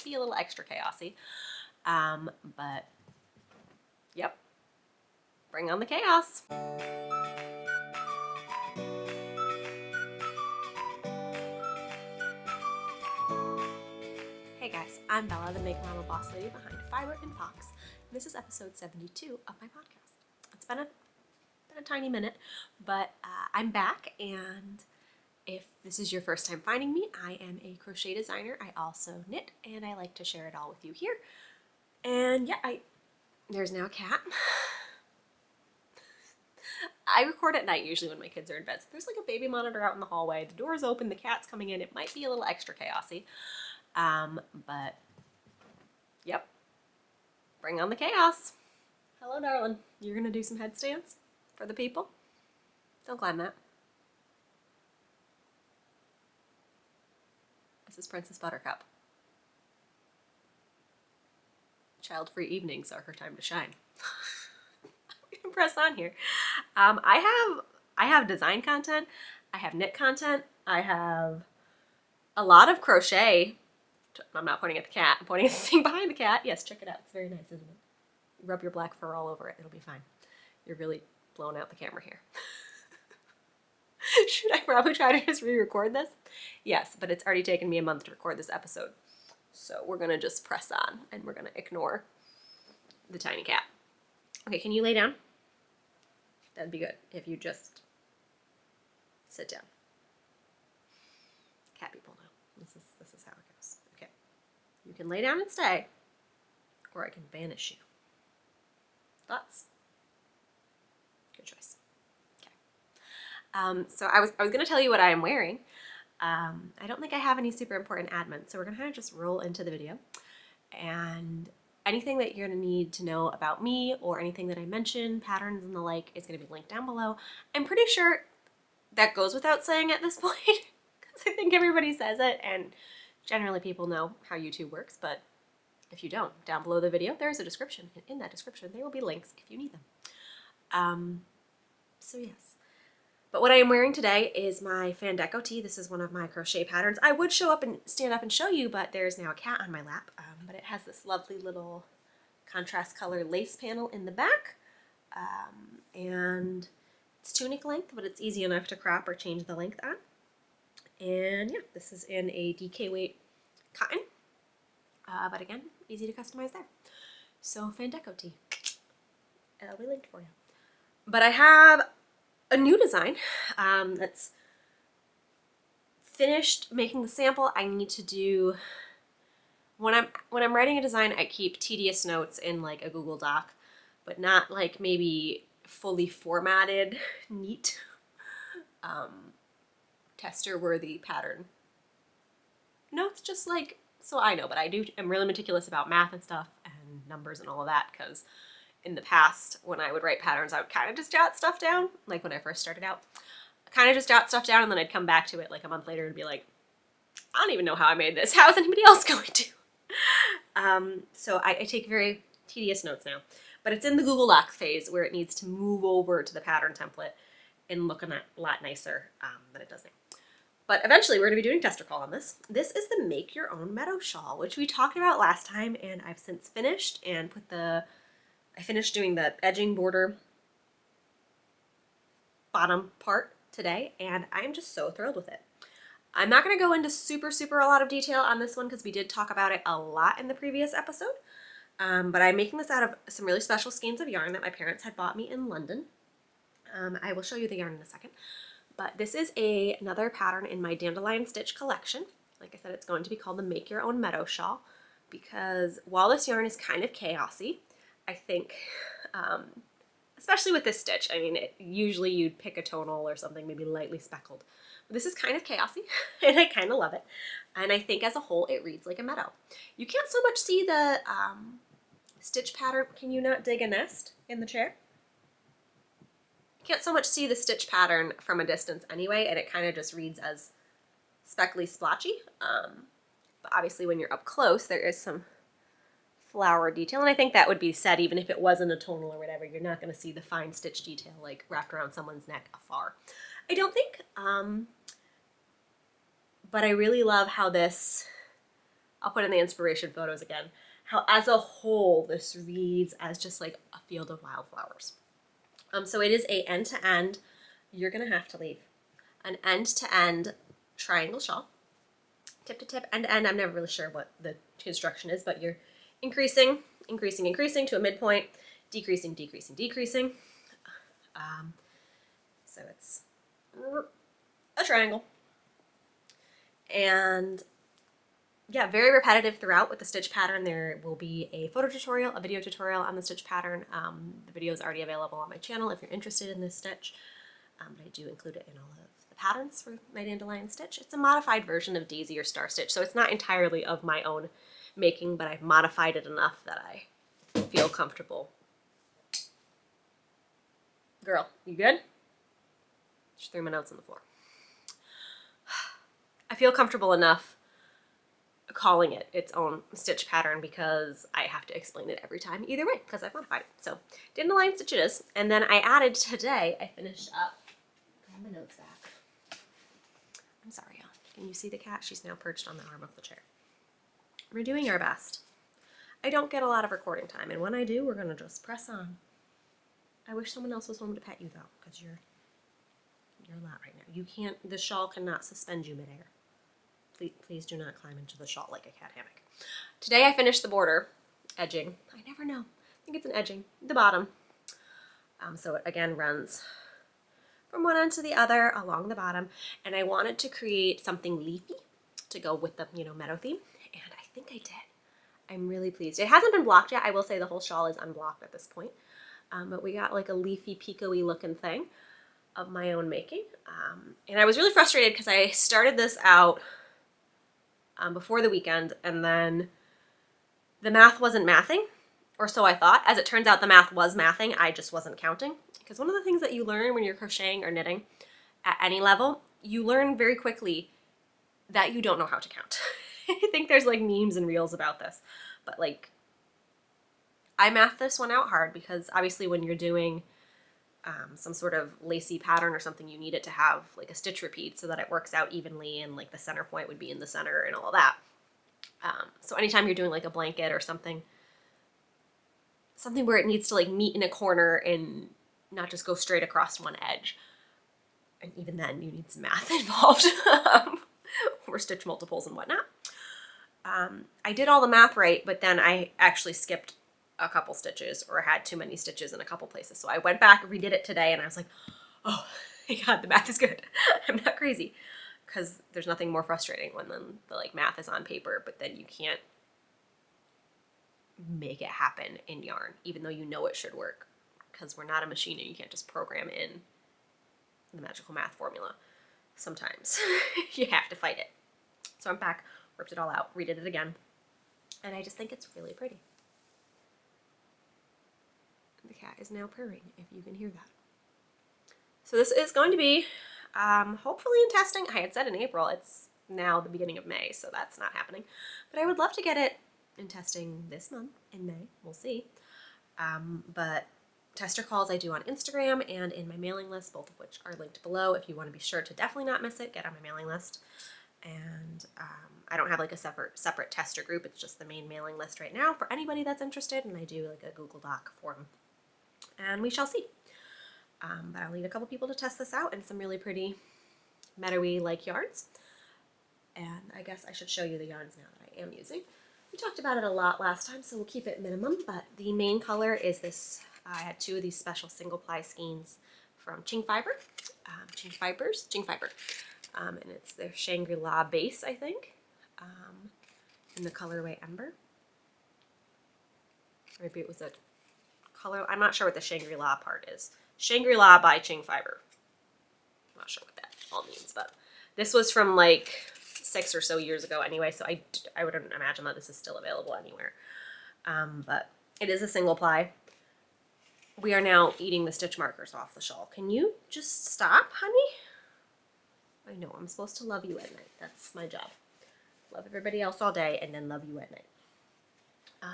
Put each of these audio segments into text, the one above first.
might be a little extra chaosy. But yep, bring on the chaos. Hey guys, I'm Bella, the Make Mama Boss Lady behind Fiber and Fox, and this is episode 72 of my podcast. It's been a tiny minute, but I'm back, and if this is your first time finding me, I am a crochet designer. I also knit, and I like to share it all with you here. And yeah, there's now a cat. I record at night usually when my kids are in bed, so there's like a baby monitor out in the hallway. The door's open, the cat's coming in. It might be a little extra chaosy. But yep, bring on the chaos. Hello, darling. You're gonna do some headstands for the people? Don't climb that. This is Princess Buttercup. Child-free evenings are her time to shine. We can press on here. I have design content. I have knit content. I have a lot of crochet. I'm not pointing at the cat. I'm pointing at the thing behind the cat. Yes, check it out. It's very nice, isn't it? Rub your black fur all over it. It'll be fine. You're really blowing out the camera here. Should I probably try to just re-record this? Yes, but it's already taken me a month to record this episode. So we're going to just press on and we're going to ignore the tiny cat. Okay, can you lay down? That'd be good if you just sit down. Cat people know. This is how it goes. Okay. You can lay down and stay, or I can banish you. Thoughts? Good choice. Okay. So I was going to tell you what I am wearing. I don't think I have any super important admin, so we're going to kind of just roll into the video. And anything that you're going to need to know about me or anything that I mention, patterns and the like, is going to be linked down below. I'm pretty sure that goes without saying at this point, because I think everybody says it, and generally people know how YouTube works, but if you don't, down below the video, there's a description, and in that description, there will be links if you need them. So yes. But what I am wearing today is my fan Deco Tea. This is one of my crochet patterns. I would show up and stand up and show you, but there's now a cat on my lap. But it has this lovely little contrast color lace panel in the back. And it's tunic length, but it's easy enough to crop or change the length on. And yeah, this is in a DK weight cotton. But again, easy to customize there. So fan Deco Tea. It'll be linked for you. But I have a new design that's finished making the sample. I need to do, when I'm writing a design, I keep tedious notes in like a Google Doc, but not like maybe fully formatted, neat, tester-worthy pattern notes, just like, so I know, but I'm really meticulous about math and stuff and numbers and all of that, because in the past, when I would write patterns, I would kind of just jot stuff down, like when I first started out. I kind of just jot stuff down, and then I'd come back to it like a month later and be like, I don't even know how I made this. How is anybody else going to? So I take very tedious notes now. But it's in the Google Doc phase where it needs to move over to the pattern template and look a lot nicer than it does now. But eventually, we're going to be doing tester call on this. This is the Make Your Own Meadow shawl, which we talked about last time, and I've since finished and I finished doing the edging border bottom part today, and I'm just so thrilled with it. I'm not going to go into super a lot of detail on this one because we did talk about it a lot in the previous episode, but I'm making this out of some really special skeins of yarn that my parents had bought me in London. I will show you the yarn in a second, but this is another pattern in my dandelion stitch collection. Like I said, it's going to be called the Make Your Own Meadow shawl, because while this yarn is kind of chaosy, I think, especially with this stitch, I mean, usually you'd pick a tonal or something maybe lightly speckled. But this is kind of chaosy, and I kind of love it. And I think as a whole, it reads like a meadow. You can't so much see the stitch pattern. Can you not dig a nest in the chair? You can't so much see the stitch pattern from a distance anyway, and it kind of just reads as speckly splotchy. But obviously when you're up close, there is some flower detail, and I think that would be said even if it wasn't a tonal or whatever. You're not going to see the fine stitch detail like wrapped around someone's neck afar, I don't think. But I really love how this I'll put in the inspiration photos again, how as a whole this reads as just like a field of wildflowers. So it is a end-to-end, you're going to have to leave, an end-to-end triangle shawl. Tip to tip, end to end, I'm never really sure what the construction is, but you're increasing to a midpoint, decreasing. So it's a triangle. And yeah, very repetitive throughout with the stitch pattern. There will be a photo tutorial, a video tutorial on the stitch pattern. The video is already available on my channel if you're interested in this stitch. But I do include it in all of the patterns for my dandelion stitch. It's a modified version of daisy or star stitch, so it's not entirely of my own making, but I've modified it enough that I feel comfortable. Girl, you good? Just threw my notes on the floor. I feel comfortable enough calling it its own stitch pattern because I have to explain it every time either way because I've modified it. So dandelion stitch it is. And then I added today, I finished up, my notes back. I'm sorry, y'all. Can you see the cat? She's now perched on the arm of the chair. We're doing our best. I don't get a lot of recording time, and when I do, we're gonna just press on. I wish someone else was home to pet you though, because you're a lot right now. You can't, the shawl cannot suspend you midair. Please do not climb into the shawl like a cat hammock. Today I finished the border edging. I never know. I think it's an edging. The bottom. So it again runs from one end to the other along the bottom. And I wanted to create something leafy to go with the, Meadow theme. And I think I did. I'm really pleased. It hasn't been blocked yet. I will say the whole shawl is unblocked at this point. But we got like a leafy, peacoy looking thing of my own making. And I was really frustrated because I started this out before the weekend, and then the math wasn't mathing, or so I thought. As it turns out, the math was mathing. I just wasn't counting. Because one of the things that you learn when you're crocheting or knitting at any level, you learn very quickly that you don't know how to count. I think there's like memes and reels about this, but like I mathed this one out hard because obviously when you're doing some sort of lacy pattern or something, you need it to have like a stitch repeat so that it works out evenly and like the center point would be in the center and all of that. So anytime you're doing like a blanket or something where it needs to like meet in a corner and not just go straight across one edge, and even then you need some math involved or stitch multiples and whatnot. I did all the math right, but then I actually skipped a couple stitches or had too many stitches in a couple places. So I went back, redid it today, and I was like, oh my God, the math is good. I'm not crazy. Because there's nothing more frustrating when the like math is on paper, but then you can't make it happen in yarn, even though you know it should work. Because we're not a machine and you can't just program in the magical math formula. Sometimes you have to fight it. So I'm back, ripped it all out, redid it again. And I just think it's really pretty. The cat is now purring, if you can hear that. So this is going to be hopefully in testing. I had said in April. It's now the beginning of May, so that's not happening. But I would love to get it in testing this month in May. We'll see. But tester calls I do on Instagram and in my mailing list, both of which are linked below. If you want to be sure to definitely not miss it, get on my mailing list. And I don't have like a separate tester group. It's just the main mailing list right now for anybody that's interested. And I do like a Google Doc form. And we shall see. But I'll need a couple people to test this out and some really pretty meadowy like yarns. And I guess I should show you the yarns now that I am using. We talked about it a lot last time, so we'll keep it minimum. But the main color is this. I had two of these special single ply skeins from Ching Fiber. And it's their Shangri-La base, I think, in the colorway Ember. Maybe it was a color. I'm not sure what the Shangri-La part is. Shangri-La by Ching Fiber. I'm not sure what that all means, but this was from like 6 or so years ago anyway, so I wouldn't imagine that this is still available anywhere. But it is a single ply. We are now eating the stitch markers off the shawl. Can you just stop, honey? I know, I'm supposed to love you at night. That's my job. Love everybody else all day and then love you at night. I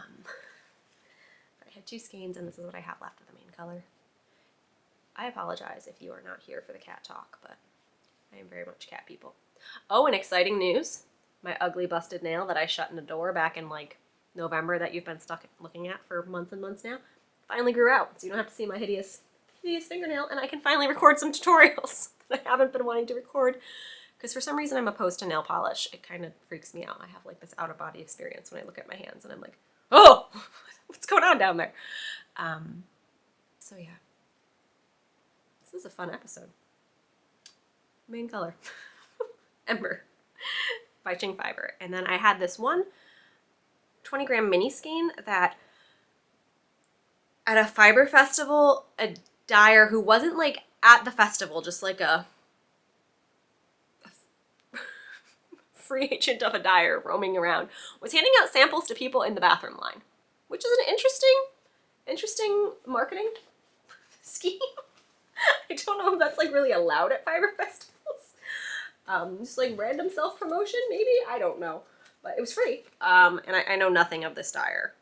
had 2 skeins and this is what I have left of the main color. I apologize if you are not here for the cat talk, but I am very much cat people. Oh, and exciting news. my ugly busted nail that I shut in a door back in like November that you've been stuck looking at for months and months now, finally grew out. So you don't have to see my hideous fingernail, and I can finally record some tutorials that I haven't been wanting to record because for some reason I'm opposed to nail polish. It kind of freaks me out. I have like this out-of-body experience when I look at my hands and I'm like, oh, what's going on down there? So yeah, this is a fun episode. Main color, Ember by Ching Fiber. And then I had this one 20-gram mini skein that at a fiber festival, a dyer who wasn't like at the festival, just like a free agent of a dyer roaming around, was handing out samples to people in the bathroom line, which is an interesting marketing scheme. I don't know if that's like really allowed at fiber festivals. Just like random self-promotion, maybe? I don't know. But it was free. And I know nothing of this dyer.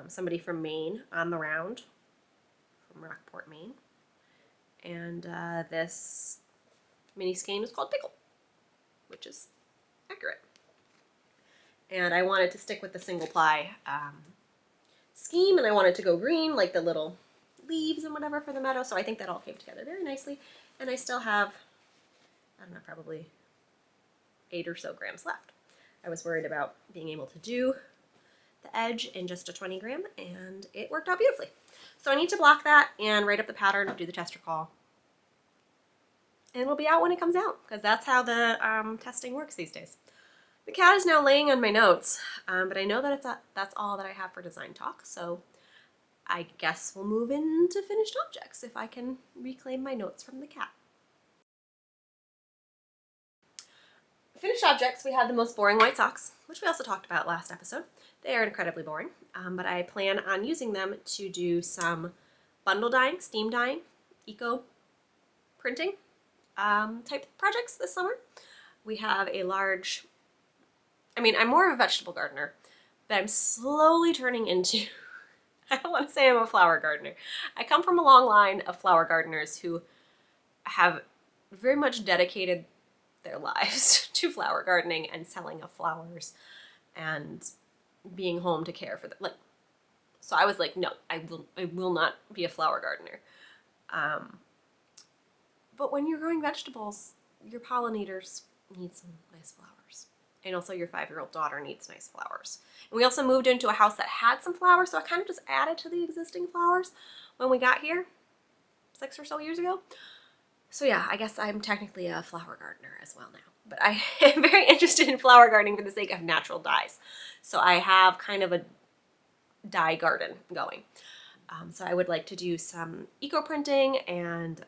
Somebody from Maine on the round, from Rockport, Maine. And this mini skein is called Pickle, which is accurate. And I wanted to stick with the single ply scheme, and I wanted to go green, like the little leaves and whatever for the meadow. So I think that all came together very nicely. And I still have, I don't know, probably 8 or so grams left. I was worried about being able to do the edge in just a 20 gram, and it worked out beautifully. So I need to block that and write up the pattern, do the tester call, and it'll be out when it comes out, because that's how the testing works these days. The cat is now laying on my notes, but I know that that's all that I have for design talk, so I guess we'll move into finished objects if I can reclaim my notes from the cat. Finished objects, we had the most boring white socks, which we also talked about last episode. They are incredibly boring, but I plan on using them to do some bundle dyeing, steam dyeing, eco printing type projects this summer. We have a large, I'm more of a vegetable gardener, but I'm slowly turning into, I don't want to say I'm a flower gardener. I come from a long line of flower gardeners who have very much dedicated their lives to flower gardening and selling of flowers and being home to care for them. So I was like, no, I will not be a flower gardener. But when you're growing vegetables, your pollinators need some nice flowers. And also your 5-year-old daughter needs nice flowers. And we also moved into a house that had some flowers, so I kind of just added to the existing flowers when we got here 6 or so years ago. So yeah, I guess I'm technically a flower gardener as well now. But I am very interested in flower gardening for the sake of natural dyes. So I have kind of a dye garden going. So I would like to do some eco printing and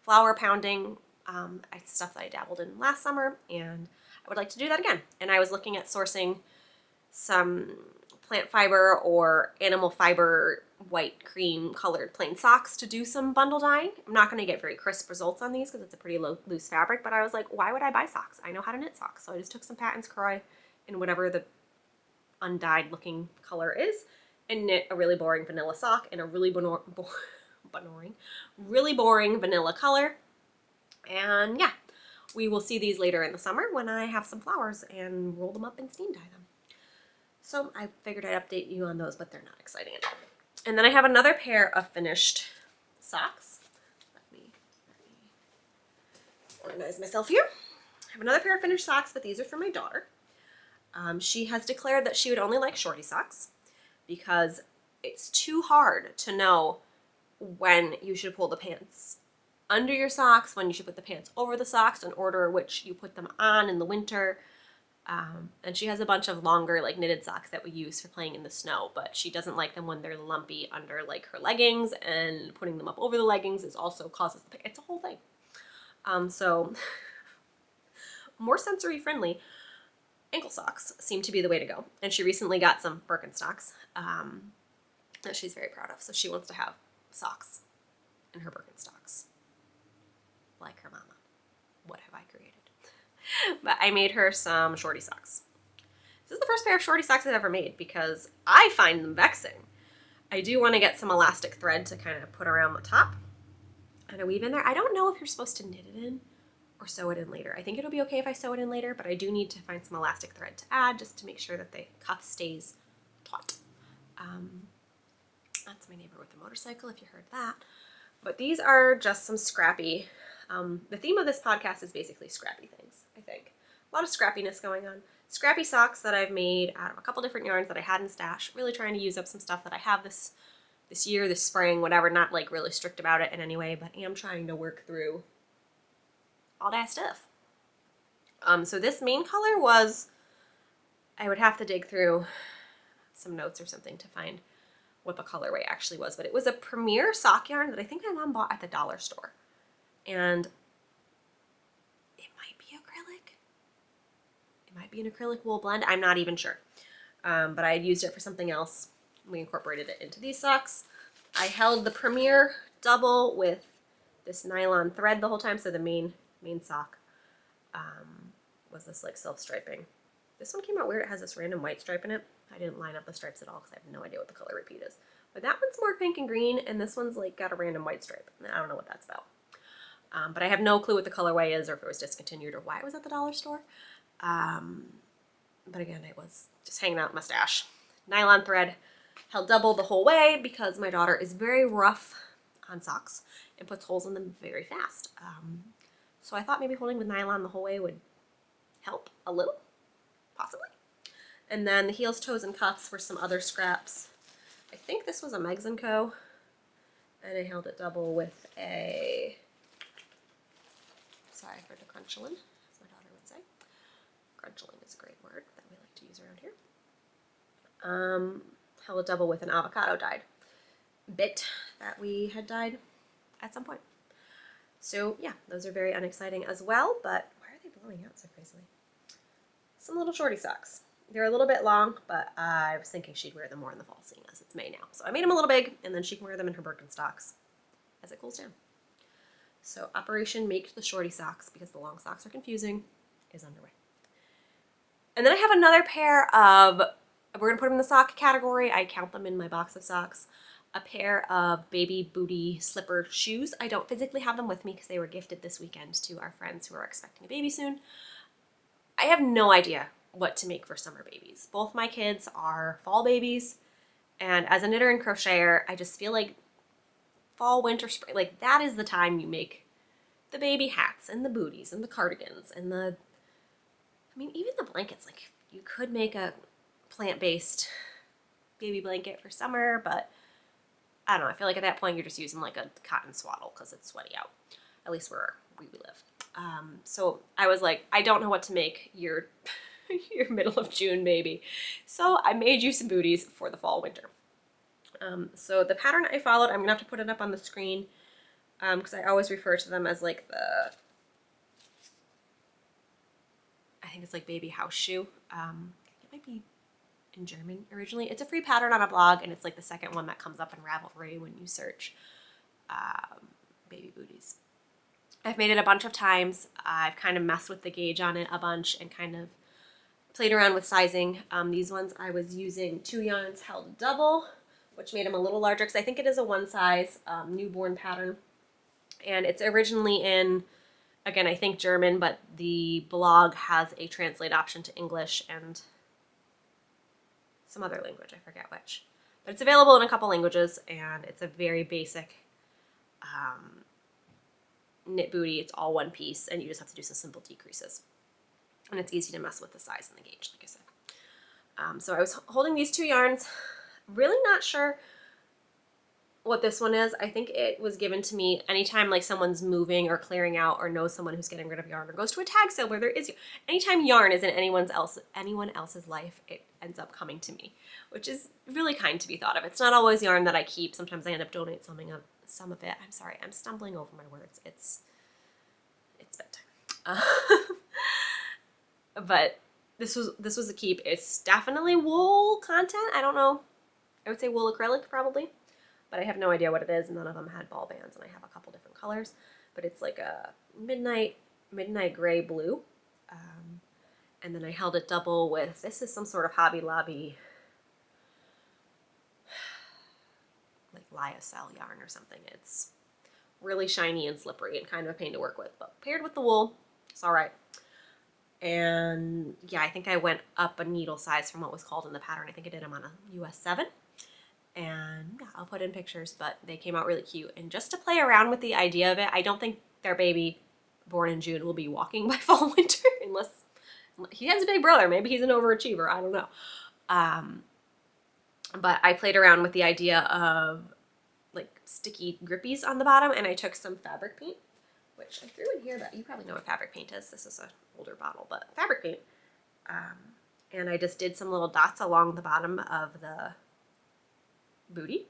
flower pounding, stuff that I dabbled in last summer, and I would like to do that again. And I was looking at sourcing some plant fiber or animal fiber white cream colored plain socks to do some bundle dyeing. I'm not going to get very crisp results on these because it's a pretty loose fabric, but I was like, why would I buy socks? I know how to knit socks. So I just took some Patton's Crochet in whatever the undyed looking color is and knit a really boring vanilla sock in a really really boring vanilla color. And yeah, we will see these later in the summer when I have some flowers and roll them up and steam dye them. So I figured I'd update you on those, but they're not exciting enough. And then I have another pair of finished socks. Let me organize myself here. I have another pair of finished socks, but these are for my daughter. She has declared that she would only like shorty socks because it's too hard to know when you should pull the pants under your socks, when you should put the pants over the socks, in order which you put them on in the winter. And she has a bunch of longer knitted socks that we use for playing in the snow, but she doesn't like them when they're lumpy under her leggings, and putting them up over the leggings is also causes, it's a whole thing. So more sensory friendly ankle socks seem to be the way to go. And she recently got some Birkenstocks that she's very proud of. So she wants to have socks in her Birkenstocks like her mama. What have I created? But I made her some shorty socks. This is the first pair of shorty socks I've ever made because I find them vexing. I do want to get some elastic thread to kind of put around the top and I weave in there. I don't know if you're supposed to knit it in or sew it in later. I think it'll be okay if I sew it in later, but I do need to find some elastic thread to add just to make sure that the cuff stays taut. That's my neighbor with the motorcycle, if you heard that. But these are just some scrappy, the theme of this podcast is basically scrappy things, I think. A lot of scrappiness going on. Scrappy socks that I've made out of a couple different yarns that I had in stash. Really trying to use up some stuff that I have this year, this spring, whatever. Not like really strict about it in any way, but am trying to work through all that stuff. So this main color was, I would have to dig through some notes or something to find what the colorway actually was, but it was a Premier sock yarn that I think my mom bought at the dollar store. And it might be acrylic. It might be an acrylic wool blend. I'm not even sure. But I had used it for something else. We incorporated it into these socks. I held the Premier double with this nylon thread the whole time, so the main sock was this like self-striping. This one came out weird. It has this random white stripe in it. I didn't line up the stripes at all because I have no idea what the color repeat is. But that one's more pink and green, and this one's like got a random white stripe. I don't know what that's about. But I have no clue what the colorway is or if it was discontinued or why it was at the dollar store. But again, it was just hanging out in my stash. Nylon thread held double the whole way because my daughter is very rough on socks and puts holes in them very fast. So I thought maybe holding with nylon the whole way would help a little, possibly. And then the heels, toes, and cuffs were some other scraps. I think this was a Meg's & Co. And I held it double with a, sorry for the crunchling, as my daughter would say. Crunchling is a great word that we like to use around here. Held it double with an avocado dyed bit that we had dyed at some point. So yeah, those are very unexciting as well, but why are they blowing out so crazily? Some little shorty socks. They're a little bit long, but I was thinking she'd wear them more in the fall, seeing as it's May now. So I made them a little big, and then she can wear them in her Birkenstocks as it cools down. So Operation Make the Shorty Socks, because the long socks are confusing, is underway. And then I have another pair of, we're going to put them in the sock category. I count them in my box of socks. A pair of baby booty slipper shoes. I don't physically have them with me because they were gifted this weekend to our friends who are expecting a baby soon. I have no idea what to make for summer babies. Both my kids are fall babies, and as a knitter and crocheter, I just feel like fall, winter, spring, like that is the time you make the baby hats and the booties and the cardigans and the, I mean, even the blankets. Like you could make a plant-based baby blanket for summer, but I don't know. I feel like at that point you're just using like a cotton swaddle because it's sweaty out, at least where we live. So I was like, I don't know what to make your middle of June maybe. So I made you some booties for the fall winter. So the pattern I followed, I'm gonna have to put it up on the screen because I always refer to them as like the, I think it's like baby house shoe. It might be in German originally. It's a free pattern on a blog, and it's like the second one that comes up in Ravelry when you search baby booties. I've made it a bunch of times. I've kind of messed with the gauge on it a bunch and kind of played around with sizing. These ones I was using 2 yarns held double, which made them a little larger because I think it is a one size newborn pattern. And it's originally in, again, I think German, but the blog has a translate option to English and some other language, I forget which. But it's available in a couple languages, and it's a very basic knit booty. It's all one piece, and you just have to do some simple decreases. And it's easy to mess with the size and the gauge, like I said. So I was holding these 2 yarns, really not sure what this one is. I think it was given to me anytime like someone's moving or clearing out or knows someone who's getting rid of yarn or goes to a tag sale where there is, anytime yarn is in anyone else's life, it ends up coming to me, which is really kind to be thought of. It's not always yarn that I keep. Sometimes I end up donating some of it. I'm sorry, I'm stumbling over my words. It's bedtime. But this was a keep. It's definitely wool content. I don't know. I would say wool acrylic probably, but I have no idea what it is. None of them had ball bands, and I have a couple different colors. But it's like a midnight gray blue. And then I held it double with, this is some sort of Hobby Lobby like lyocell yarn or something. It's really shiny and slippery and kind of a pain to work with, but paired with the wool, is all right. And yeah, I think I went up a needle size from what was called in the pattern. I think I did them on a US 7. And yeah, I'll put in pictures, but they came out really cute. And just to play around with the idea of it, I don't think their baby born in June will be walking by fall winter unless he has a big brother. Maybe he's an overachiever. I don't know. But I played around with the idea of like sticky grippies on the bottom, and I took some fabric paint, which I threw in here, but you probably know what fabric paint is. This is an older bottle, but fabric paint. And I just did some little dots along the bottom of the booty.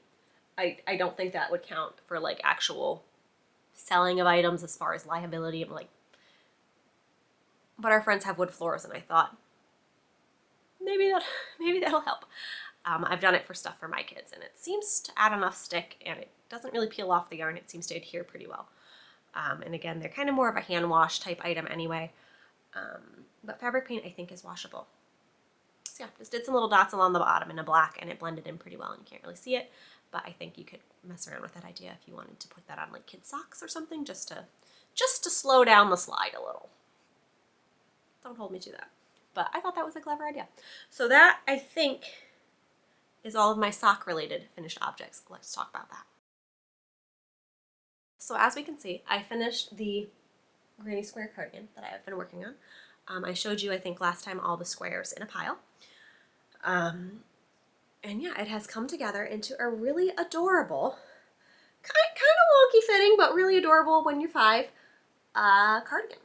I don't think that would count for like actual selling of items as far as liability. I'm like, but our friends have wood floors, and I thought maybe that'll help. I've done it for stuff for my kids, and it seems to add enough stick, and it doesn't really peel off the yarn. It seems to adhere pretty well. And again, they're kind of more of a hand wash type item anyway. But fabric paint I think is washable. So yeah, just did some little dots along the bottom in a black, and it blended in pretty well, and you can't really see it. But I think you could mess around with that idea if you wanted to put that on like kids' socks or something, just to slow down the slide a little. Don't hold me to that. But I thought that was a clever idea. So that, I think, is all of my sock-related finished objects. Let's talk about that. So as we can see, I finished the granny square cardigan that I have been working on. I showed you, I think, last time all the squares in a pile. And yeah, it has come together into a really adorable, kind of wonky fitting, but really adorable when you're 5, cardigan.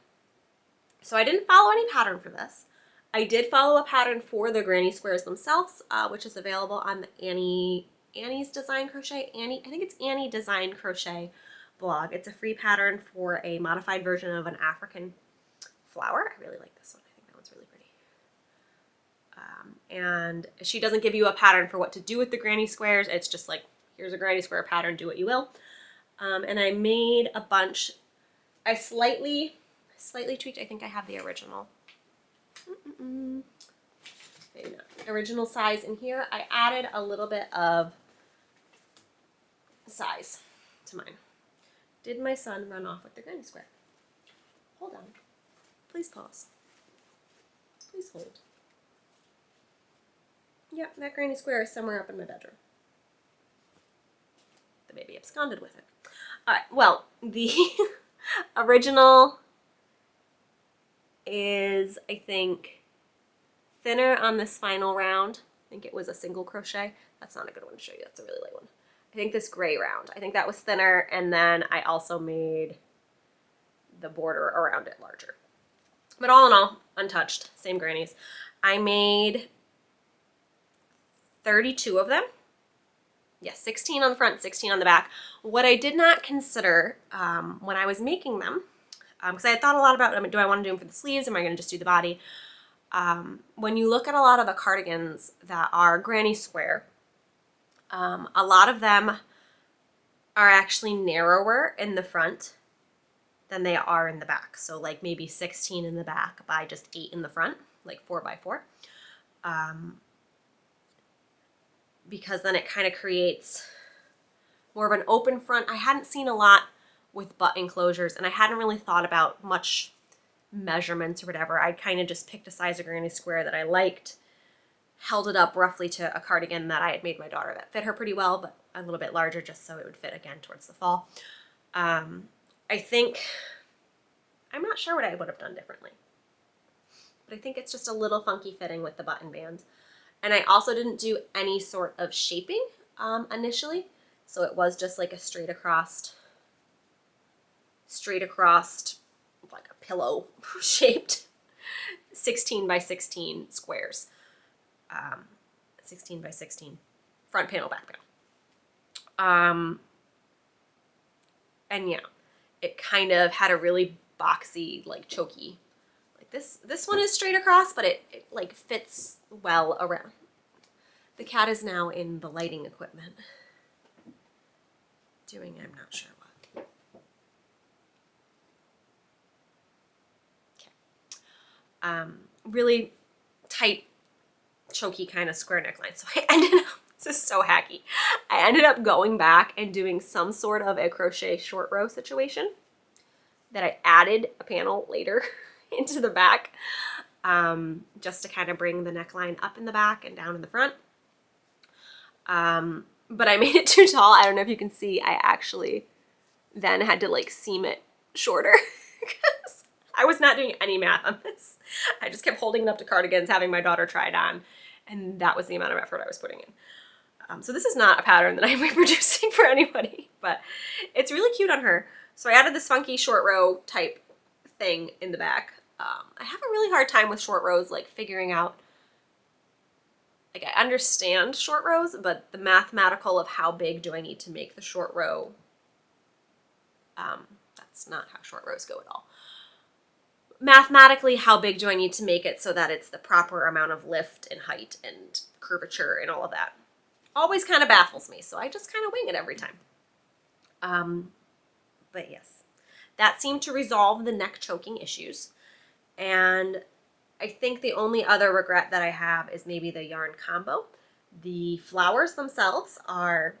So I didn't follow any pattern for this. I did follow a pattern for the granny squares themselves, which is available on the Annie's Design Crochet. I think it's Annie Design Crochet blog. It's a free pattern for a modified version of an African flower. I really like this one. I think that one's really pretty. And she doesn't give you a pattern for what to do with the granny squares. It's just like, here's a granny square pattern, do what you will. And I made a bunch. I slightly tweaked. I think I have the original. Maybe not. Original size in here. I added a little bit of size to mine. Did my son run off with the granny square? Hold on. Please pause. Please hold. Yep, that granny square is somewhere up in my bedroom. The baby absconded with it. All right, well, the original is, I think, thinner on this final round. I think it was a single crochet. That's not a good one to show you. That's a really light one. I think this gray round. I think that was thinner, and then I also made the border around it larger. But all in all, untouched, same grannies. I made 32 of them. Yes, 16 on the front, 16 on the back. What I did not consider when I was making them, because I had thought a lot about, do I want to do them for the sleeves? Am I going to just do the body? When you look at a lot of the cardigans that are granny square, a lot of them are actually narrower in the front than they are in the back. So like maybe 16 in the back by just 8 in the front, like 4 by 4. Because then it kind of creates more of an open front. I hadn't seen a lot with butt enclosures, and I hadn't really thought about much measurements or whatever. I kind of just picked a size of granny square that I liked, held it up roughly to a cardigan that I had made my daughter that fit her pretty well, but a little bit larger just so it would fit again towards the fall. I think, I'm not sure what I would have done differently, but I think it's just a little funky fitting with the button band. And I also didn't do any sort of shaping initially, so it was just like a straight across, like a pillow shaped 16 by 16 squares. 16 by 16 front panel, back panel. And yeah, it kind of had a really boxy, like choky. Like this one is straight across, but it like fits well around. The cat is now in the lighting equipment doing I'm not sure what. Okay. Really tight, choky kind of square neckline. So I ended up, this is so hacky. I ended up going back and doing some sort of a crochet short row situation that I added a panel later into the back, just to kind of bring the neckline up in the back and down in the front. But I made it too tall. I don't know if you can see. I actually then had to like seam it shorter because I was not doing any math on this. I just kept holding it up to cardigans, having my daughter try it on, and that was the amount of effort I was putting in. So this is not a pattern that I'm reproducing for anybody, but it's really cute on her. So I added this funky short row type thing in the back. I have a really hard time with short rows, like figuring out, like I understand short rows, but the mathematical of how big do I need to make the short row, that's not how short rows go at all. Mathematically, how big do I need to make it so that it's the proper amount of lift and height and curvature and all of that? Always kind of baffles me, so I just kind of wing it every time. But yes, that seemed to resolve the neck choking issues. And I think the only other regret that I have is maybe the yarn combo. The flowers themselves are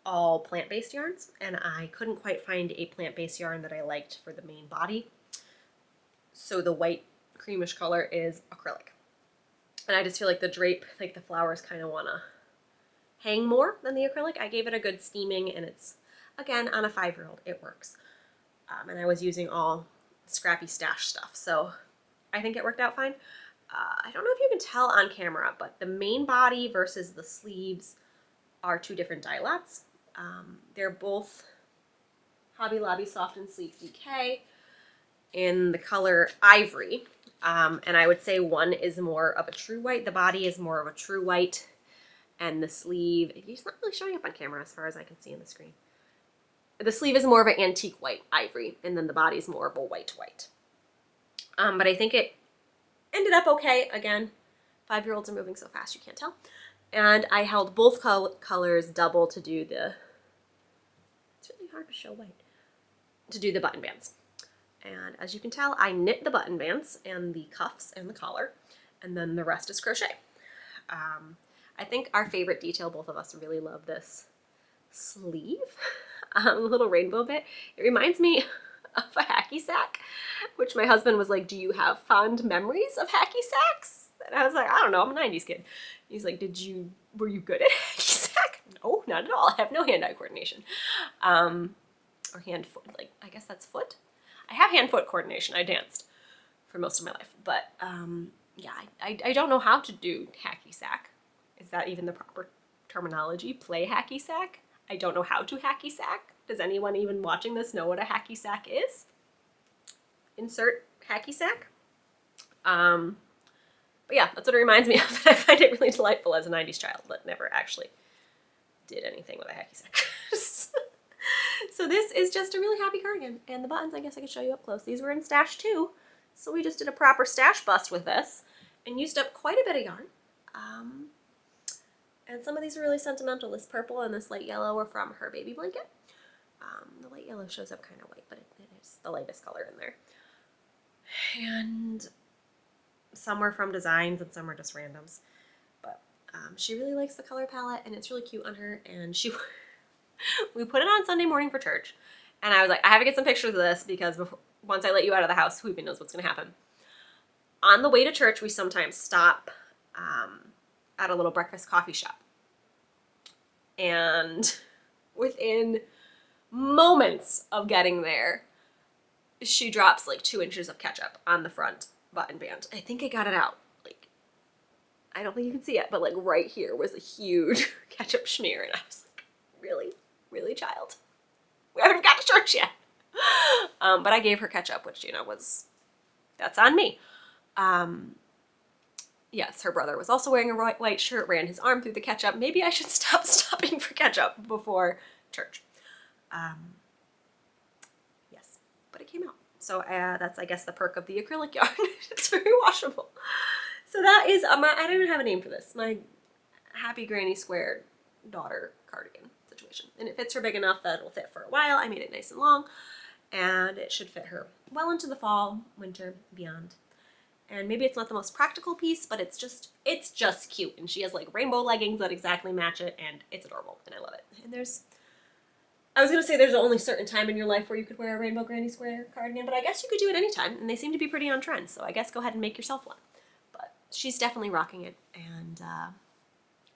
all plant-based yarns, and I couldn't quite find a plant-based yarn that I liked for the main body. So the white creamish color is acrylic. And I just feel like the drape, like the flowers kind of want to hang more than the acrylic. I gave it a good steaming, and it's, again, on a 5-year-old, it works. And I was using all scrappy stash stuff, so I think it worked out fine. I don't know if you can tell on camera, but the main body versus the sleeves are two different dye lots. They're both Hobby Lobby Soft and Sleek DK in the color ivory. And I would say one is more of a true white. The body is more of a true white. And the sleeve, it's not really showing up on camera as far as I can see on the screen. The sleeve is more of an antique white ivory, and then the body is more of a white. But I think it ended up okay. Again, 5-year-olds are moving so fast you can't tell. And I held both colors double to do the, it's really hard to show white, to do the button bands. And as you can tell, I knit the button bands and the cuffs and the collar, and then the rest is crochet. I think our favorite detail, both of us really love this sleeve, little rainbow bit. It reminds me of a hacky sack, which my husband was like, do you have fond memories of hacky sacks? And I was like, I don't know, I'm a 90s kid. He's like, were you good at hacky sack? No, not at all. I have no hand-eye coordination. Or hand-foot, like, I guess that's foot. I have hand-foot coordination. I danced for most of my life. But, yeah, I don't know how to do hacky sack. Is that even the proper terminology? Play hacky sack? I don't know how to hacky sack. Does anyone even watching this know what a hacky sack is? Insert hacky sack. But yeah, that's what it reminds me of. I find it really delightful as a 90s child, but never actually did anything with a hacky sack. So this is just a really happy cardigan. And the buttons, I guess I could show you up close. These were in stash too. So we just did a proper stash bust with this and used up quite a bit of yarn. And some of these are really sentimental. This purple and this light yellow are from her baby blanket. The light yellow shows up kind of white, but it is the lightest color in there. And some were from designs and some are just randoms. But she really likes the color palette and it's really cute on her. And we put it on Sunday morning for church. And I was like, I have to get some pictures of this because once I let you out of the house, who even knows what's going to happen. On the way to church, we sometimes stop at a little breakfast coffee shop. And within moments of getting there, she drops like 2 inches of ketchup on the front button band. I think I got it out. Like, I don't think you can see it, but like right here was a huge ketchup smear. And I was like, really? Really, child? We haven't got to church yet. But I gave her ketchup, which, that's on me. Yes, her brother was also wearing a white shirt, ran his arm through the ketchup. Maybe I should stop stopping for ketchup before church. Yes, but it came out. So that's, I guess, the perk of the acrylic yarn. It's very washable. So that is, I don't even have a name for this. My happy granny square daughter cardigan situation. And it fits her big enough that it'll fit for a while. I made it nice and long. And it should fit her well into the fall, winter, beyond. And maybe it's not the most practical piece, but it's just cute. And she has like rainbow leggings that exactly match it, and it's adorable, and I love it. And there's I was going to say there's only a certain time in your life where you could wear a rainbow granny square cardigan, but I guess you could do it anytime, and they seem to be pretty on trend, so I guess go ahead and make yourself one. But she's definitely rocking it, and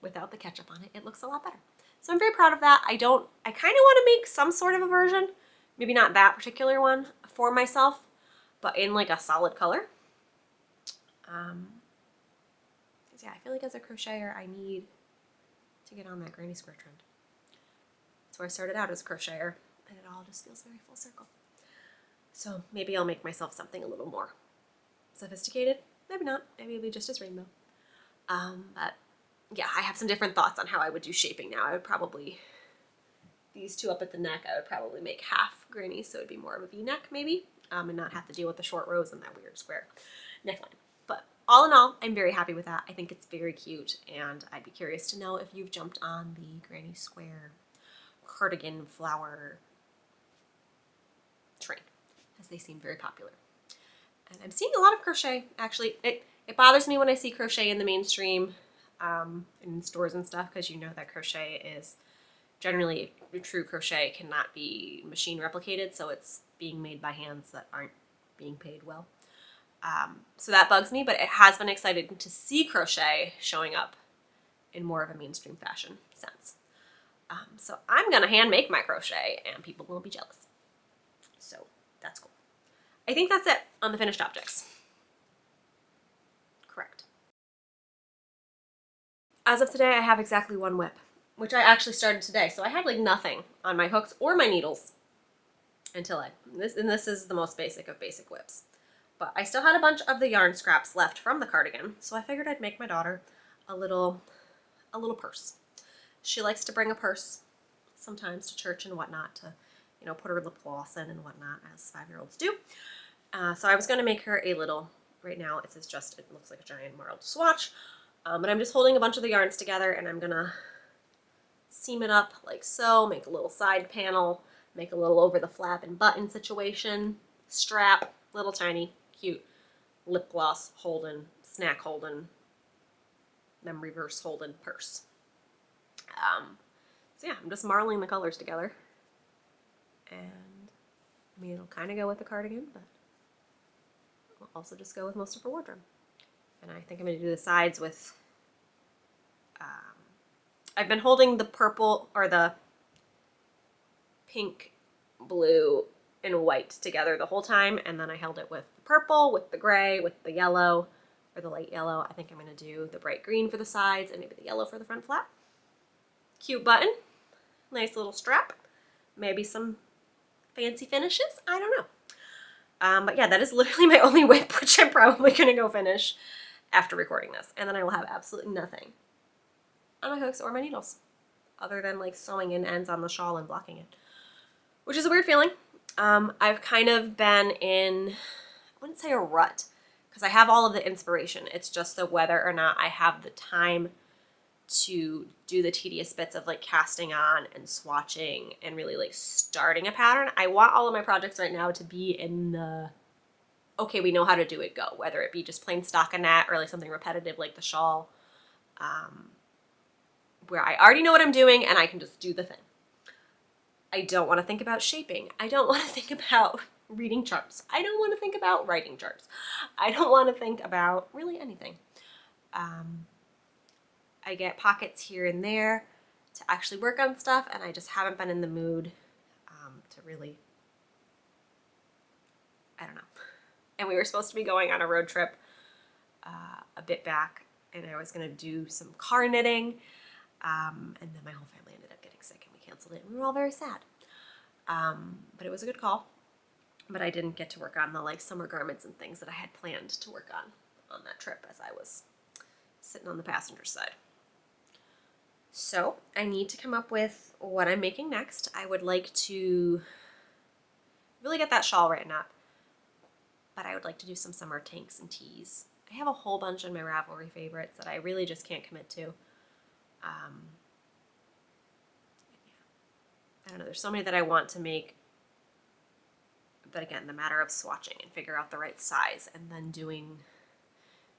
without the ketchup on it, it looks a lot better. So I'm very proud of that. I kind of want to make some sort of a version, maybe not that particular one, for myself, but in like a solid color. Yeah, I feel like as a crocheter, I need to get on that granny square trend. That's where I started out as a crocheter, and it all just feels very full circle. So maybe I'll make myself something a little more sophisticated. Maybe not. Maybe it'll be just as rainbow. But yeah, I have some different thoughts on how I would do shaping now. I would probably, these two up at the neck, I would probably make half granny, so it'd be more of a V-neck maybe, and not have to deal with the short rows and that weird square neckline. But all in all, I'm very happy with that. I think it's very cute, and I'd be curious to know if you've jumped on the granny square cardigan flower train, as they seem very popular. And I'm seeing a lot of crochet, actually. It bothers me when I see crochet in the mainstream in stores and stuff, because you know that crochet is generally, true crochet cannot be machine replicated, so it's being made by hands that aren't being paid well. So that bugs me, but it has been exciting to see crochet showing up in more of a mainstream fashion sense. So I'm going to hand make my crochet, and people won't be jealous. So that's cool. I think that's it on the finished objects. Correct. As of today, I have exactly one whip, which I actually started today. So I had like nothing on my hooks or my needles until this is the most basic of basic whips. But I still had a bunch of the yarn scraps left from the cardigan, so I figured I'd make my daughter a little purse. She likes to bring a purse sometimes to church and whatnot to, you know, put her lip gloss in and whatnot, as 5-year-olds do. So I was going to make her a little, right now it looks like a giant marled swatch, but I'm just holding a bunch of the yarns together, and I'm going to seam it up like so, make a little side panel, make a little over the flap and button situation, strap, little tiny, cute, lip gloss holding, snack holding, memory verse holding purse. So yeah, I'm just marling the colors together, and I mean, it'll kind of go with the cardigan, but it'll also just go with most of her wardrobe. And I think I'm going to do the sides with, I've been holding the purple, or the pink, blue, and white together the whole time, and then I held it with the purple, with the gray, with the yellow, or the light yellow. I think I'm going to do the bright green for the sides, and maybe the yellow for the front flap. Cute button, nice little strap, maybe some fancy finishes, I don't know. But yeah, that is literally my only whip, which I'm probably going to go finish after recording this. And then I will have absolutely nothing on my hooks or my needles, other than like sewing in ends on the shawl and blocking it, which is a weird feeling. I've kind of been in, I wouldn't say a rut, because I have all of the inspiration. It's just the whether or not I have the time to do the tedious bits of like casting on and swatching and really like starting a pattern. I want all of my projects right now to be in the, okay, we know how to do it, go, whether it be just plain stockinette or like something repetitive like the shawl, where I already know what I'm doing and I can just do the thing. I don't want to think about shaping. I don't want to think about reading charts. I don't want to think about writing charts. I don't want to think about really anything. I get pockets here and there to actually work on stuff, and I just haven't been in the mood to really, I don't know. And we were supposed to be going on a road trip a bit back, and I was going to do some car knitting, and then my whole family ended up getting sick, and we canceled it, and we were all very sad. But it was a good call, but I didn't get to work on the like summer garments and things that I had planned to work on that trip as I was sitting on the passenger side. So I need to come up with what I'm making next. I would like to really get that shawl written up, but I would like to do some summer tanks and tees. I have a whole bunch in my Ravelry favorites that I really just can't commit to. I don't know, there's so many that I want to make, but again, the matter of swatching and figure out the right size and then doing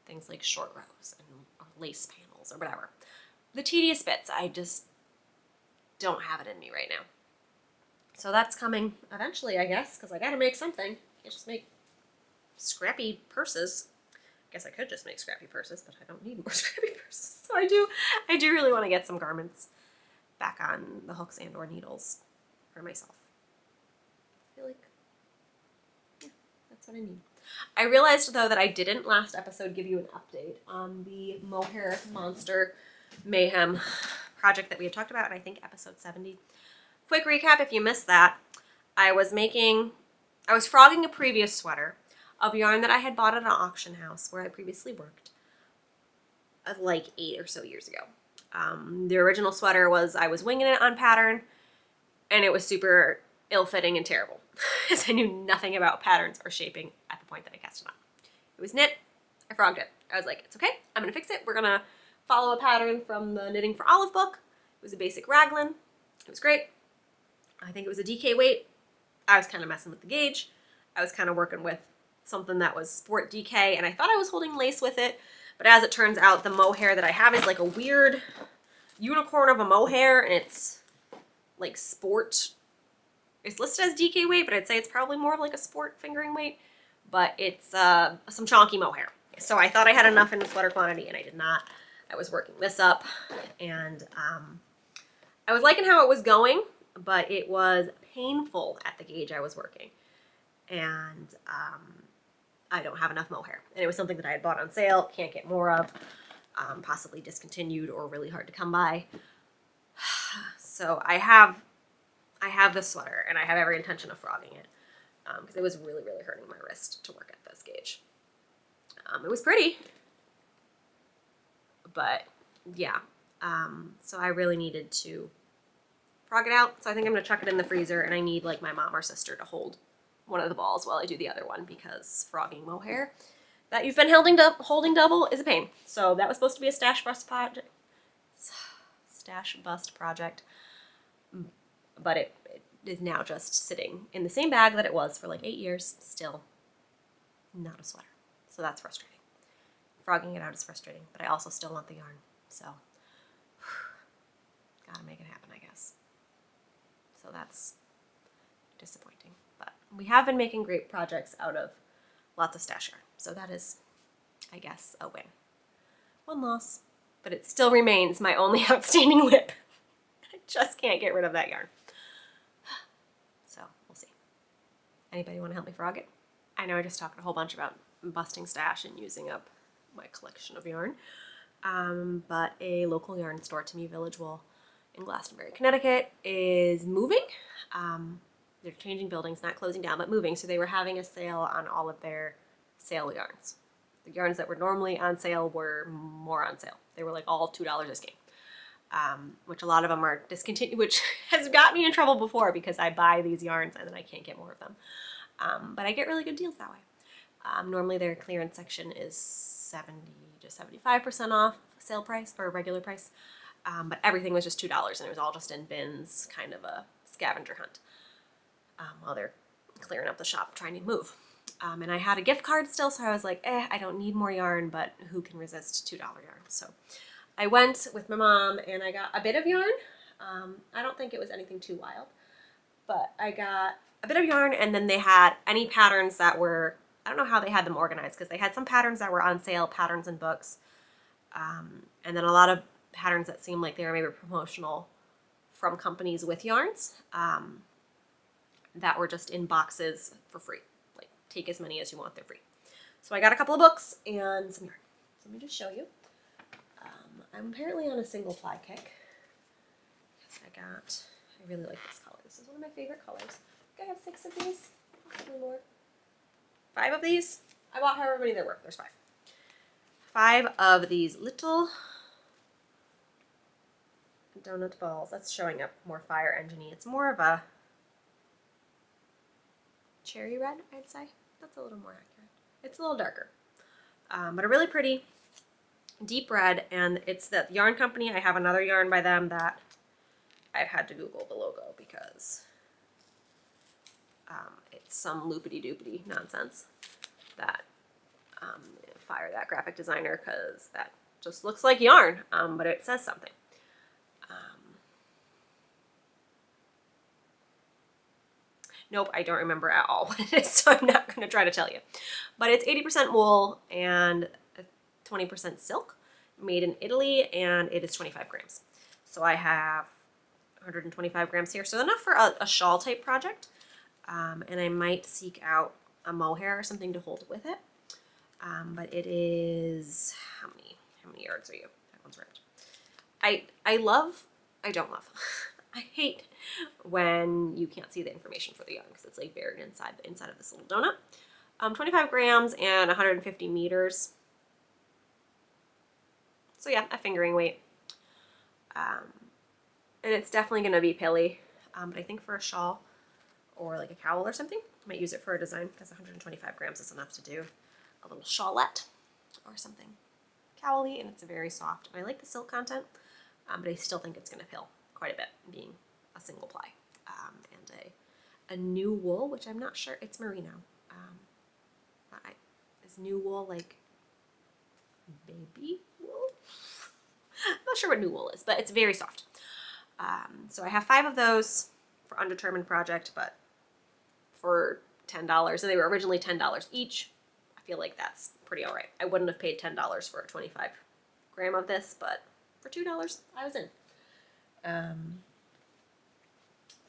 things like short rows and or lace panels or whatever. The tedious bits, I just don't have it in me right now. So that's coming eventually, I guess, because I gotta make something. Can't just make scrappy purses. I guess I could just make scrappy purses, but I don't need more scrappy purses. So I do really want to get some garments back on the hooks and or needles for myself. I feel like, yeah, that's what I need. I realized, though, that I didn't last episode give you an update on the Mohair Monster Mayhem project that we had talked about in, I think, episode 70. Quick recap, if you missed that, I was frogging a previous sweater of yarn that I had bought at an auction house where I previously worked, like 8 or so years ago. The original sweater I was winging it on pattern, and it was super ill-fitting and terrible, because I knew nothing about patterns or shaping at the point that I cast it on. It was knit, I frogged it. I was like, it's okay, I'm gonna fix it. We're gonna follow a pattern from the Knitting for Olive book. It was a basic raglan. It was great. I think it was a DK weight. I was kind of messing with the gauge. I was kind of working with something that was sport DK, and I thought I was holding lace with it, but as it turns out, the mohair that I have is like a weird unicorn of a mohair, and it's like sport. It's listed as DK weight, but I'd say it's probably more of like a sport fingering weight, but it's some chonky mohair. So I thought I had enough in the sweater quantity, and I did not. I was working this up, and I was liking how it was going, but it was painful at the gauge I was working, and I don't have enough mohair. And it was something that I had bought on sale, can't get more of, possibly discontinued or really hard to come by. So I have this sweater, and I have every intention of frogging it, because it was really, really hurting my wrist to work at this gauge. It was pretty, but yeah. So I really needed to frog it out. So I think I'm going to chuck it in the freezer, and I need like my mom or sister to hold one of the balls while I do the other one, because frogging mohair that you've been holding double is a pain. So that was supposed to be a stash bust project, but it is now just sitting in the same bag that it was for like 8 years, still not a sweater. So that's frustrating. Frogging it out is frustrating, but I also still want the yarn, so gotta make it happen, I guess. So that's disappointing, but we have been making great projects out of lots of stash yarn, so that is, I guess, a win. One loss, but it still remains my only outstanding whip. I just can't get rid of that yarn. So we'll see. Anybody want to help me frog it? I know I just talked a whole bunch about busting stash and using up my collection of yarn, but a local yarn store to me, Village Wool, in Glastonbury, Connecticut, is moving. They're changing buildings, not closing down, but moving. So they were having a sale on all of their sale yarns. The yarns that were normally on sale were more on sale. They were like all $2 this game, which a lot of them are discontinued, which has got me in trouble before because I buy these yarns and then I can't get more of them. But I get really good deals that way. Normally their clearance section is 70 to 75% off sale price or regular price. But everything was just $2 and it was all just in bins, kind of a scavenger hunt, while they're clearing up the shop trying to move. And I had a gift card still, so I was like, I don't need more yarn, but who can resist $2 yarn? So I went with my mom and I got a bit of yarn. I don't think it was anything too wild, but I got a bit of yarn, and then they had any patterns that were, I don't know how they had them organized, because they had some patterns that were on sale, patterns and books, and then a lot of patterns that seemed like they were maybe promotional from companies with yarns, that were just in boxes for free. Like, take as many as you want, they're free. So I got a couple of books and some yarn. So let me just show you. I'm apparently on a single ply kick. I really like this color. This is one of my favorite colors. I think I have 6 of these, possibly more. 5 of these. I bought however many there were. There's 5. 5 of these little donut balls. That's showing up more fire engine-y. It's more of a cherry red, I'd say. That's a little more accurate. It's a little darker, but a really pretty deep red, and it's the yarn company. I have another yarn by them that I've had to Google the logo because it's some loopity-doopity nonsense that fire that graphic designer, because that just looks like yarn, but it says something. Nope, I don't remember at all what it is, so I'm not going to try to tell you. But it's 80% wool and 20% silk, made in Italy, and it is 25 grams. So I have 125 grams here, so enough for a shawl type project. And I might seek out a mohair or something to hold with it. But it is, how many yards are you? That one's ripped. I hate when you can't see the information for the yarn because it's like buried inside the inside of this little donut. 25 grams and 150 meters. So yeah, a fingering weight. And it's definitely going to be pilly. But I think for a shawl or like a cowl or something, I might use it for a design because 125 grams is enough to do a little shawlette or something cowly, and it's very soft. And I like the silk content, but I still think it's going to pill quite a bit, being a single ply. And a new wool, which I'm not sure, it's merino. Is new wool like baby wool? I'm not sure what new wool is, but it's very soft. So I have 5 of those for undetermined project, but for $10, and they were originally $10 each. I feel like that's pretty all right. I wouldn't have paid $10 for a 25 gram of this, but for $2, I was in. And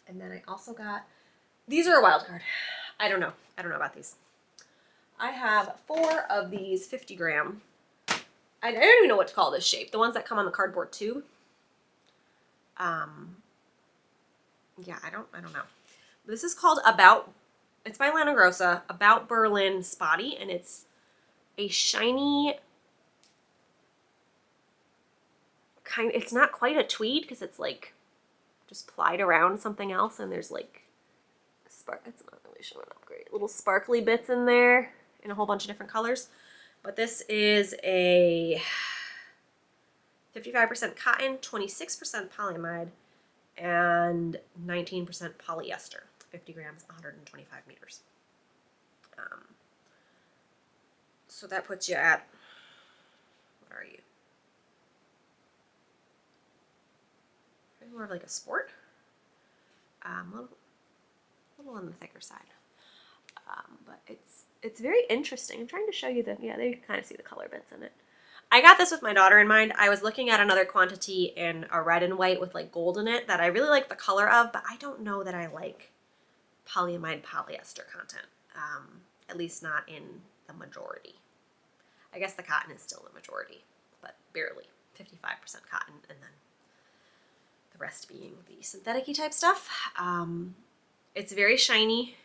then I also got, these are a wild card. I don't know about these. I have 4 of these 50 gram. I don't even know what to call this shape. The ones that come on the cardboard tube. Yeah, I don't know. This is called it's by Lana Grossa, About Berlin Spotty, and it's a shiny it's not quite a tweed because it's like just plied around something else, and there's like it's not really showing up great. Little sparkly bits in there in a whole bunch of different colors. But this is a 55% cotton, 26% polyamide, and 19% polyester. 50 grams, 125 meters. So that puts you at, what are you? More of like a sport. A little on the thicker side. But it's very interesting. I'm trying to show you there you kind of see the color bits in it. I got this with my daughter in mind. I was looking at another quantity in a red and white with like gold in it that I really like the color of, but I don't know that I like polyamide polyester content. At least not in the majority. I guess the cotton is still the majority, but barely. 55% cotton, and then the rest being the synthetic-y type stuff. It's very shiny.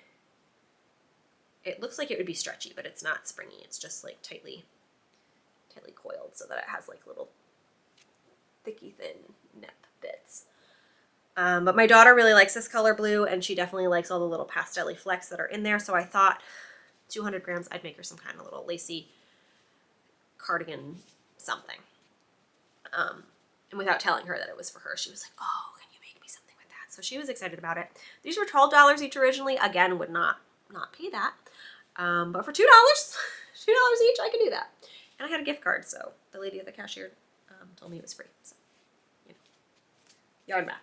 It looks like it would be stretchy, but it's not springy. It's just like tightly coiled so that it has like little thicky thin nip bits. But my daughter really likes this color blue, and she definitely likes all the little pastel-y flecks that are in there, so I thought 200 grams, I'd make her some kind of little lacy cardigan something. And without telling her that it was for her, she was like, oh, can you make me something with that? So she was excited about it. These were $12 each originally. Again, would not pay that. But for $2, $2 each, I could do that. And I had a gift card, so the lady at the cashier told me it was free. So, yarn back.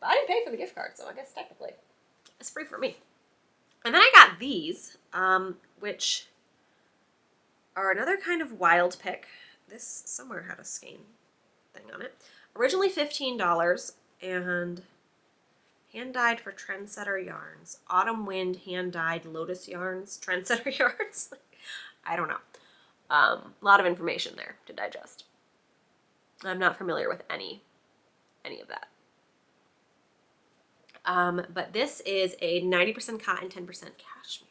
But I didn't pay for the gift card, so I guess technically it's free for me. And then I got these, which are another kind of wild pick. This somewhere had a skein thing on it. Originally $15 and hand-dyed for Trendsetter Yarns. Autumn Wind hand-dyed lotus yarns. Trendsetter yarns? I don't know. A lot of information there to digest. I'm not familiar with any of that. But this is a 90% cotton, 10% cashmere.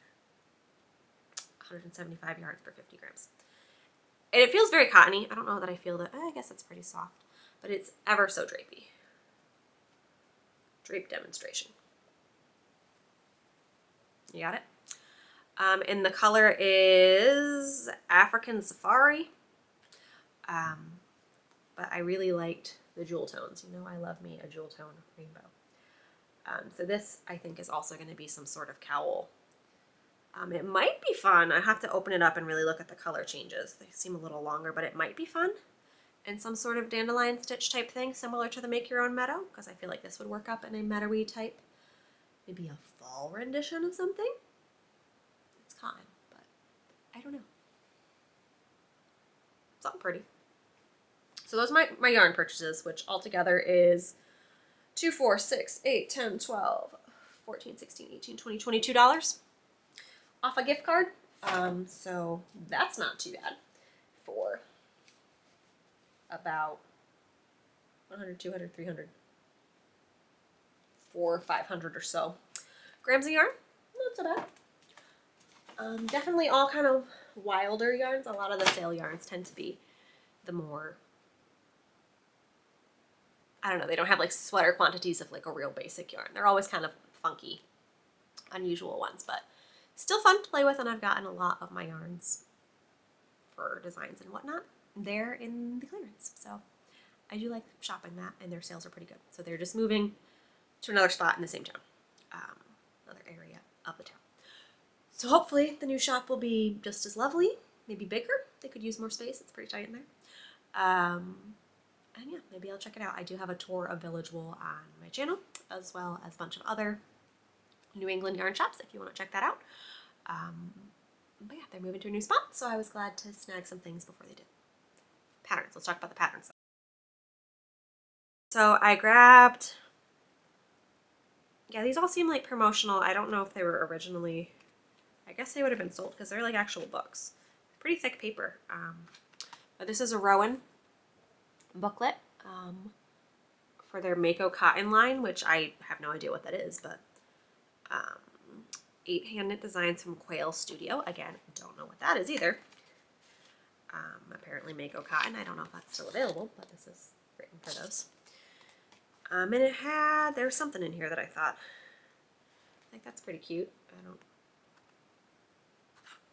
175 yards per 50 grams. And it feels very cottony. I don't know that I feel that. I guess it's pretty soft. But it's ever so drapey. Drape demonstration. You got it? And the color is African Safari. But I really liked the jewel tones. You know I love me a jewel tone rainbow. So this, I think, is also going to be some sort of cowl. It might be fun. I have to open it up and really look at the color changes. They seem a little longer, but it might be fun. And some sort of dandelion stitch type thing, similar to the Make Your Own Meadow, because I feel like this would work up in a meadowy type maybe a fall rendition of something. It's cotton, but I don't know. Something pretty. So those are my yarn purchases, which altogether is 2, 4, 6, 8, 10, 12, 14, 16, 18, 20, $22 off a gift card. So that's not too bad for about 100, 200, 300, 400, 500 or so grams of yarn. Not so bad. Definitely all kind of wilder yarns. A lot of the sale yarns tend to be the more, I don't know, they don't have like sweater quantities of like a real basic yarn. They're always kind of funky, unusual ones, but still fun to play with, and I've gotten a lot of my yarns for designs and whatnot there in the clearance. So I do like shopping that, and their sales are pretty good. So they're just moving to another spot in the same town, another area of the town. So hopefully the new shop will be just as lovely, maybe bigger. They could use more space. It's pretty tight in there. And yeah, maybe I'll check it out. I do have a tour of Village Wool on my channel, as well as a bunch of other New England yarn shops if you want to check that out. But yeah, they're moving to a new spot, so I was glad to snag some things before they did. Patterns. Let's talk about the patterns. So I grabbed, yeah, these all seem like promotional. I don't know if they were originally, I guess they would have been sold because they're like actual books. Pretty thick paper. But this is a Rowan booklet for their Mako cotton line, which I have no idea what that is, but 8 hand knit designs from Quail Studio. Again, don't know what that is either. Apparently Mako cotton. I don't know if that's still available, but this is written for those. And it had, there's something in here that I thought, I think that's pretty cute. I don't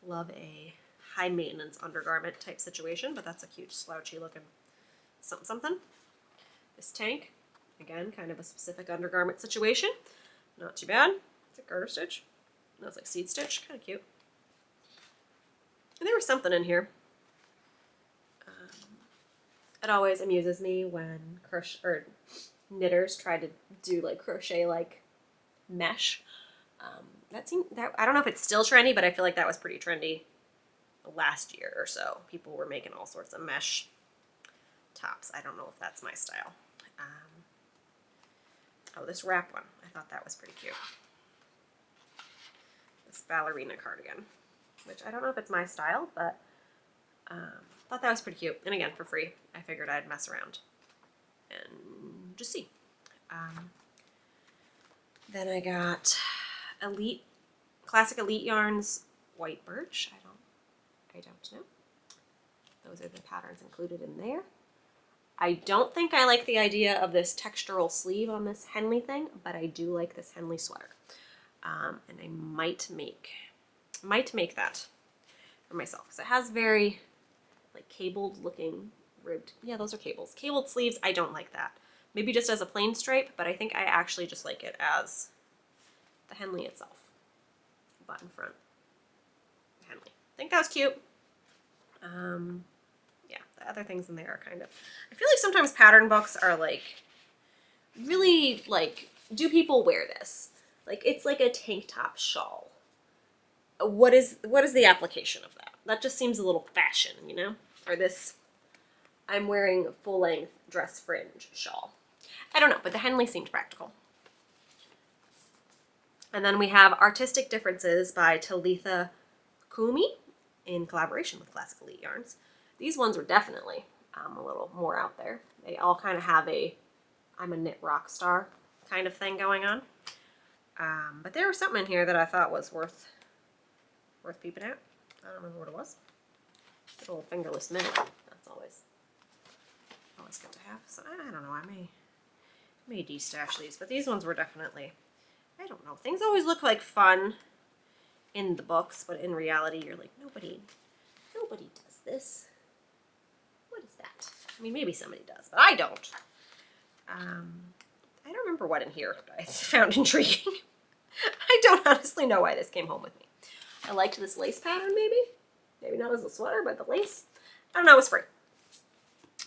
love a high maintenance undergarment type situation, but that's a cute slouchy looking something. This tank, again, kind of a specific undergarment situation. Not too bad. It's a garter stitch. No, it's like seed stitch. Kind of cute. And there was something in here. It always amuses me when knitters try to do like crochet like mesh. I don't know if it's still trendy, but I feel like that was pretty trendy last year or so. People were making all sorts of mesh tops. I don't know if that's my style. Oh, this wrap one. I thought that was pretty cute. This ballerina cardigan, which I don't know if it's my style, but thought that was pretty cute. And again, for free. I figured I'd mess around and just see. Then I got Classic Elite Yarns White Birch. I don't know. Those are the patterns included in there. I don't think I like the idea of this textural sleeve on this Henley thing, but I do like this Henley sweater. And I might make that for myself, because it has very like cabled looking ribbed. Yeah, those are cables. Cabled sleeves, I don't like that. Maybe just as a plain stripe, but I think I actually just like it as the Henley itself. Button front Henley. I think that was cute. Yeah, the other things in there are kind of, I feel like sometimes pattern books are like, really like, do people wear this? Like, it's like a tank top shawl. What is the application of that? That just seems a little fashion, you know? Or this, I'm wearing a full-length dress fringe shawl. I don't know, but the Henley seemed practical. And then we have Artistic Differences by Talitha Kumi in collaboration with Classic Elite Yarns. These ones are definitely a little more out there. They all kind of have a I'm a knit rock star kind of thing going on. But there was something in here that I thought was worth peeping at. I don't remember what it was. Good old fingerless minute. That's always good to have. So I don't know. I may de-stash these, but these ones were definitely, I don't know. Things always look like fun in the books, but in reality, you're like, nobody does this. What is that? I mean, maybe somebody does, but I don't. I don't remember what in here I found intriguing. I don't honestly know why this came home with me. I liked this lace pattern, maybe. Maybe not as a sweater, but the lace. I don't know, it was free.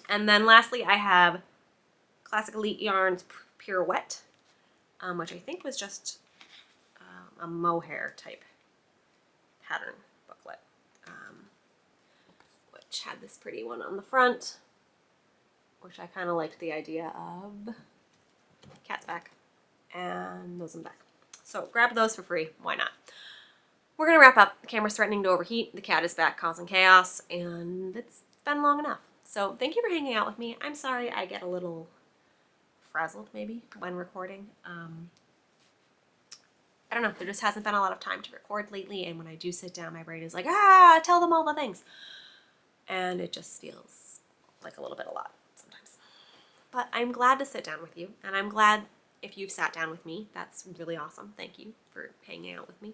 And then lastly, I have Classic Elite Yarns Pirouette, which I think was just a mohair type pattern booklet, which had this pretty one on the front, which I kind of liked the idea of. Cat's back, and those in the back. So grab those for free. Why not? We're going to wrap up. The camera's threatening to overheat. The cat is back causing chaos, and it's been long enough. So thank you for hanging out with me. I'm sorry I get a little frazzled maybe when recording. I don't know. There just hasn't been a lot of time to record lately, and when I do sit down, my brain is like, tell them all the things. And it just feels like a little bit a lot sometimes. But I'm glad to sit down with you, and I'm glad if you've sat down with me. That's really awesome. Thank you for hanging out with me.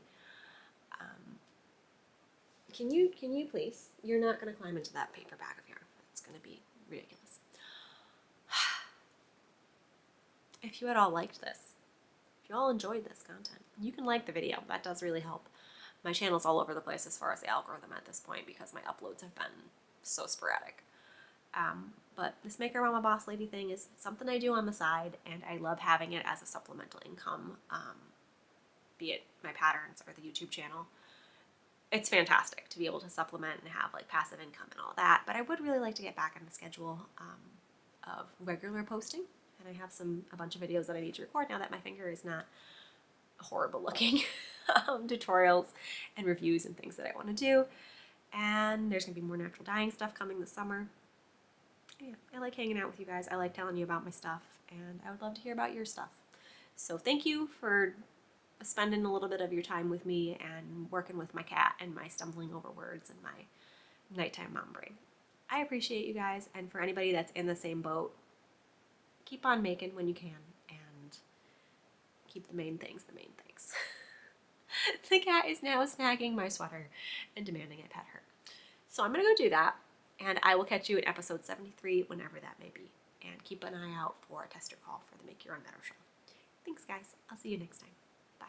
Can you please? You're not going to climb into that paper bag of yarn. It's going to be ridiculous. If you had all liked this, if you all enjoyed this content, you can like the video. That does really help. My channel's all over the place as far as the algorithm at this point because my uploads have been so sporadic. But this Maker Mama Boss Lady thing is something I do on the side, and I love having it as a supplemental income, be it my patterns or the YouTube channel. It's fantastic to be able to supplement and have like passive income and all that, but I would really like to get back on the schedule of regular posting, and I have a bunch of videos that I need to record now that my finger is not horrible looking, tutorials and reviews and things that I want to do, and there's going to be more natural dyeing stuff coming this summer. Yeah, I like hanging out with you guys. I like telling you about my stuff, and I would love to hear about your stuff. So thank you for spending a little bit of your time with me and working with my cat and my stumbling over words and my nighttime mom brain. I appreciate you guys, and for anybody that's in the same boat, keep on making when you can and keep the main things the main things. The cat is now snagging my sweater and demanding I pet her. So I'm going to go do that, and I will catch you in episode 73 whenever that may be. And keep an eye out for a tester call for the Make Your Own Meadow show. Thanks, guys. I'll see you next time. Bye.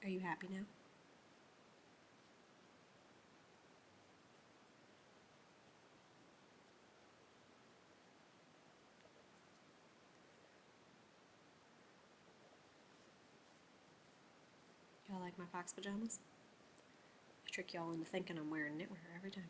Are you happy now? Y'all like my fox pajamas? I trick y'all into thinking I'm wearing knitwear every time.